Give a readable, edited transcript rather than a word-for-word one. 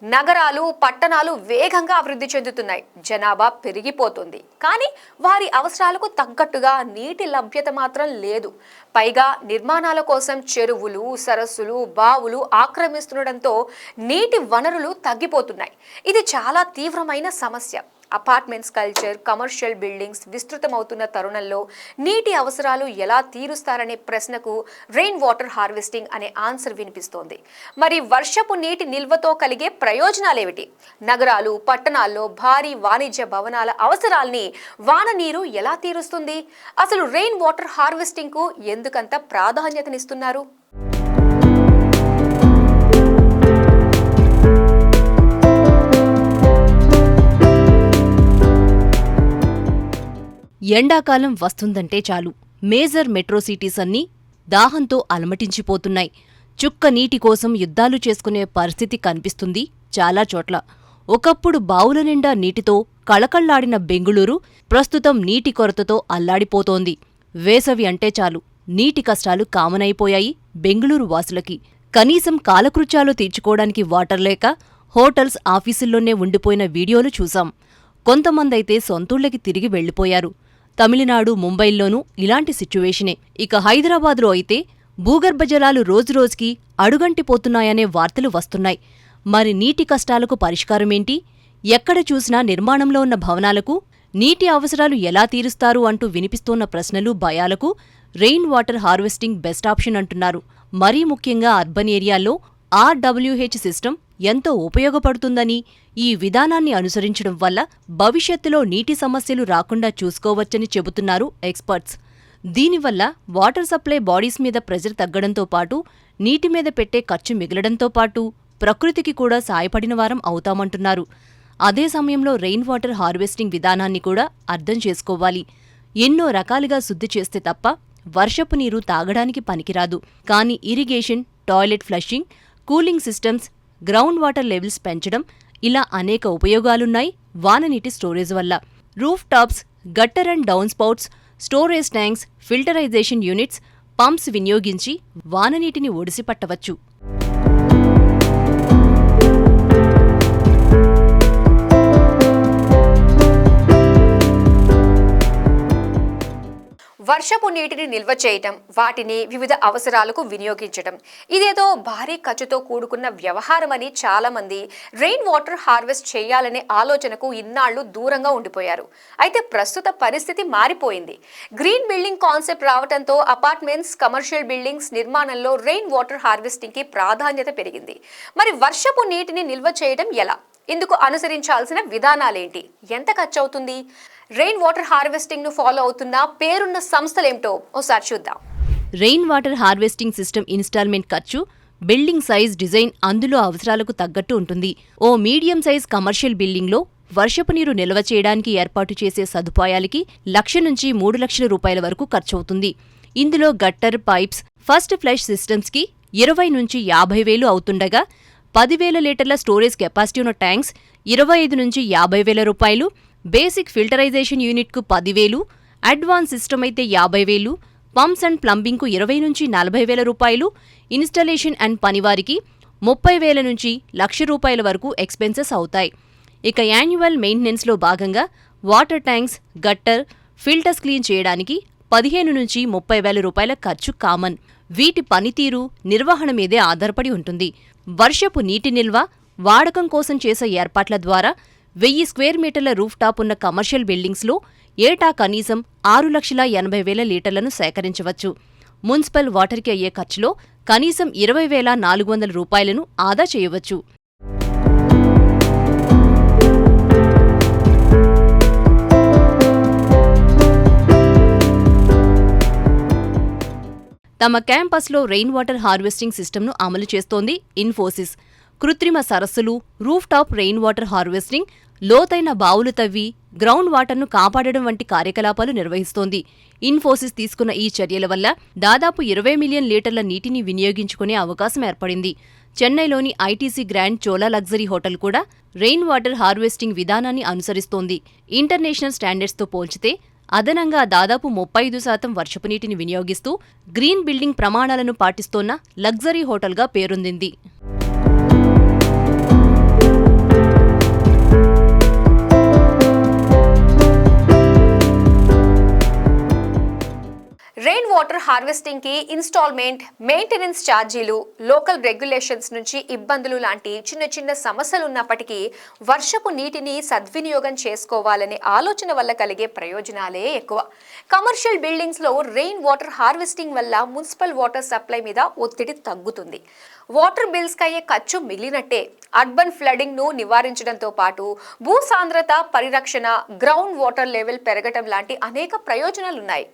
నగరాలు పట్టణాలు వేగంగా అభివృద్ధి చెందుతున్నాయి. జనాభా పెరిగిపోతుంది. కానీ వారి అవసరాలకు తగ్గట్టుగా నీటి లభ్యత మాత్రం లేదు. పైగా నిర్మాణాల కోసం చెరువులు, సరస్సులు, బావులు ఆక్రమిస్తుండటంతో నీటి వనరులు తగ్గిపోతున్నాయి. ఇది చాలా తీవ్రమైన సమస్య. అపార్ట్మెంట్స్ కల్చర్, కమర్షియల్ బిల్డింగ్స్ విస్తృతమవుతున్న తరుణంలో నీటి అవసరాలు ఎలా తీరుస్తారనే ప్రశ్నకు రెయిన్ వాటర్ హార్వెస్టింగ్ అనే ఆన్సర్ వినిపిస్తోంది. మరి వర్షపు నీటి నిల్వతో కలిగే ప్రయోజనాలేమిటి? నగరాలు పట్టణాల్లో భారీ వాణిజ్య భవనాల అవసరాల్ని వాన నీరు ఎలా తీరుస్తుంది? అసలు రెయిన్ వాటర్ హార్వెస్టింగ్ కు ఎందుకంత ప్రాధాన్యతనిస్తున్నారు? ఎండాకాలం వస్తుందంటే చాలు మేజర్ మెట్రో సిటీస్ అన్నీ దాహంతో అలమటించిపోతున్నాయి. చుక్క నీటి కోసం యుద్ధాలు చేసుకునే పరిస్థితి కనిపిస్తుంది చాలా చోట్ల. ఒకప్పుడు బావుల నిండా నీటితో కళకళ్లాడిన బెంగుళూరు ప్రస్తుతం నీటి కొరతతో అల్లాడిపోతోంది. వేసవి అంటే చాలు నీటి కష్టాలు కామనైపోయాయి బెంగుళూరు వాసులకి. కనీసం కాలకృత్యాలు తీర్చుకోవడానికి వాటర్ లేక హోటల్స్, ఆఫీసుల్లోనే ఉండిపోయిన వీడియోలు చూసాం. కొంతమందైతే సొంతూళ్లకి తిరిగి వెళ్లిపోయారు. తమిళనాడు, ముంబైల్లోనూ ఇలాంటి సిచ్యువేషనే. ఇక హైదరాబాద్లో అయితే భూగర్భ జలాలు రోజురోజుకి అడుగంటిపోతున్నాయనే వార్తలు వస్తున్నాయి. మరి నీటి కష్టాలకు పరిష్కారమేంటి? ఎక్కడ చూసినా నిర్మాణంలో ఉన్న భవనాలకు నీటి అవసరాలు ఎలా తీరుస్తారు అంటూ వినిపిస్తోన్న ప్రశ్నలు, భయాలకు rain water harvesting best option అంటున్నారు. మరీ ముఖ్యంగా అర్బన్ ఏరియాల్లో RWH సిస్టమ్ ఎంతో ఉపయోగపడుతుందని, ఈ విధానాన్ని అనుసరించడం వల్ల భవిష్యత్తులో నీటి సమస్యలు రాకుండా చూసుకోవచ్చని చెబుతున్నారు ఎక్స్పర్ట్స్. దీనివల్ల వాటర్ సప్లై బాడీస్ మీద ప్రెజర్ తగ్గడంతో పాటు నీటి మీద పెట్టే ఖర్చు మిగలడంతో పాటు ప్రకృతికి కూడా సాయపడిన వారం అవుతామంటున్నారు. అదే సమయంలో రెయిన్ వాటర్ హార్వెస్టింగ్ విధానాన్ని కూడా అర్థం చేసుకోవాలి. ఎన్నో రకాలుగా శుద్ధి చేస్తే తప్ప వర్షపు నీరు తాగడానికి పనికిరాదు. కానీ irrigation, toilet flushing, cooling systems, ground water levels పెంచడం, ఇలా అనేక ఉపయోగాలున్నాయి వాననీటి స్టోరేజ్ వల్ల. Roof tops, gutter and down spouts, storage tanks, filterisation units, pumps వినియోగించి వాననీటిని ఒడిసిపట్టవచ్చు. వర్షపు నీటిని నిల్వ చేయటం, వాటిని వివిధ అవసరాలకు వినియోగించటం ఇదేదో భారీ ఖర్చుతో కూడుకున్న వ్యవహారమని చాలామంది రెయిన్ వాటర్ హార్వెస్ట్ చేయాలనే ఆలోచనకు ఇన్నాళ్లు దూరంగా ఉండిపోయారు. అయితే ప్రస్తుత పరిస్థితి మారిపోయింది. గ్రీన్ బిల్డింగ్ కాన్సెప్ట్ రావడంతో అపార్ట్మెంట్స్, కమర్షియల్ బిల్డింగ్స్ నిర్మాణంలో రెయిన్ వాటర్ హార్వెస్టింగ్ కి ప్రాధాన్యత పెరిగింది. మరి వర్షపు నీటిని నిల్వ చేయడం ఎలా? ఇందుకు అనుసరించాల్సిన విధానాలేంటి? ఎంత ఖర్చు అవుతుంది? రెయిన్ వాటర్ హార్వెస్టింగ్ ను ఫాలో అవుతున్న పేరున్న సంస్థలేమిటో ఓసారి చూద్దాం. Rain water harvesting system installment ఖర్చు, బిల్డింగ్ సైజ్, డిజైన్ అందులో అవసరాలకు తగ్గట్టు ఉంటుంది. ఓ మీడియం సైజ్ కమర్షియల్ బిల్డింగ్లో వర్షపు నీరు నిల్వ చేయడానికి ఏర్పాటు చేసే సదుపాయాలకి 1,00,000 నుంచి 3,00,000 రూపాయల వరకు ఖర్చవుతుంది. ఇందులో గట్టర్, పైప్స్, ఫస్ట్ ఫ్లష్ సిస్టమ్స్కి 20 నుంచి 50,000 అవుతుండగా 10,000 లీటర్ల స్టోరేజ్ కెపాసిటీ ఉన్న ట్యాంక్స్ 25 నుంచి 50,000 రూపాయలు, బేసిక్ ఫిల్టరైజేషన్ యూనిట్కు 10,000, అడ్వాన్స్ సిస్టమ్ అయితే 50,000, పంప్స్ అండ్ ప్లంబింగ్కు 20 నుంచి 40,000 రూపాయలు, ఇన్స్టాలేషన్ అండ్ పనివారికి 30,000 నుంచి 1,00,000 రూపాయల వరకు ఎక్స్పెన్సెస్ అవుతాయి. ఇక యాన్యువల్ మెయింటెనెన్స్లో భాగంగా water tanks, gutter, filters clean చేయడానికి 15 నుంచి 30,000 రూపాయల ఖర్చు కామన్. వీటి పనితీరు, నిర్వహణ మీదే ఆధారపడి ఉంటుంది. వర్షపు నీటి నిల్వ, వాడకం కోసం చేసే ఏర్పాట్ల ద్వారా 1000 స్క్వేర్ మీటర్ల రూఫ్ టాప్ ఉన్న కమర్షియల్ బిల్డింగ్స్లో ఏటా కనీసం 6,80,000 లీటర్లను సేకరించవచ్చు. మున్సిపల్ వాటర్కి అయ్యే ఖర్చులో కనీసం 20,400 రూపాయలను ఆదా చేయవచ్చు. తమ క్యాంపస్లో రెయిన్ వాటర్ హార్వెస్టింగ్ సిస్టమ్ను అమలు చేస్తోంది ఇన్ఫోసిస్. కృత్రిమ సరస్సులు, roof top rain water harvesting, లోతైన బావులు తవ్వి గ్రౌండ్ వాటర్ను కాపాడడం వంటి కార్యకలాపాలు నిర్వహిస్తోంది. ఇన్ఫోసిస్ తీసుకున్న ఈ చర్యల వల్ల దాదాపు 20 మిలియన్ లీటర్ల నీటిని వినియోగించుకునే అవకాశం ఏర్పడింది. చెన్నైలోని ITC grand Chola luxury hotel కూడా రెయిన్ వాటర్ హార్వెస్టింగ్ విధానాన్ని అనుసరిస్తోంది. ఇంటర్నేషనల్ స్టాండర్డ్స్తో పోల్చితే అదనంగా దాదాపు 35% వర్షపు నీటిని వినియోగిస్తూ గ్రీన్ బిల్డింగ్ ప్రమాణాలను పాటిస్తోన్న లగ్జరీ హోటల్గా పేరొందింది. హార్వెస్టింగ్ కి ఇన్స్టాల్మెంట్, మెయింటెనెన్స్ ఛార్జీలు, లోకల్ రెగ్యులేషన్స్ నుంచి ఇబ్బందులు లాంటి చిన్న చిన్న సమస్యలు ఉన్నప్పటికీ వర్షపు నీటిని సద్వినియోగం చేసుకోవాలనే ఆలోచన వల్ల కలిగే ప్రయోజనాలే ఎక్కువ. కమర్షియల్ బిల్డింగ్స్ లో రెయిన్ వాటర్ హార్వెస్టింగ్ వల్ల మున్సిపల్ వాటర్ సప్లై మీద ఒత్తిడి తగ్గుతుంది. వాటర్ బిల్స్ కి అయ్యే ఖర్చు మిగిలినట్టే అర్బన్ ఫ్లడింగ్ ను నివారించడంతో పాటు భూ సాంద్రత పరిరక్షణ, గ్రౌండ్ వాటర్ లెవెల్ పెరగటం లాంటి అనేక ప్రయోజనాలున్నాయి.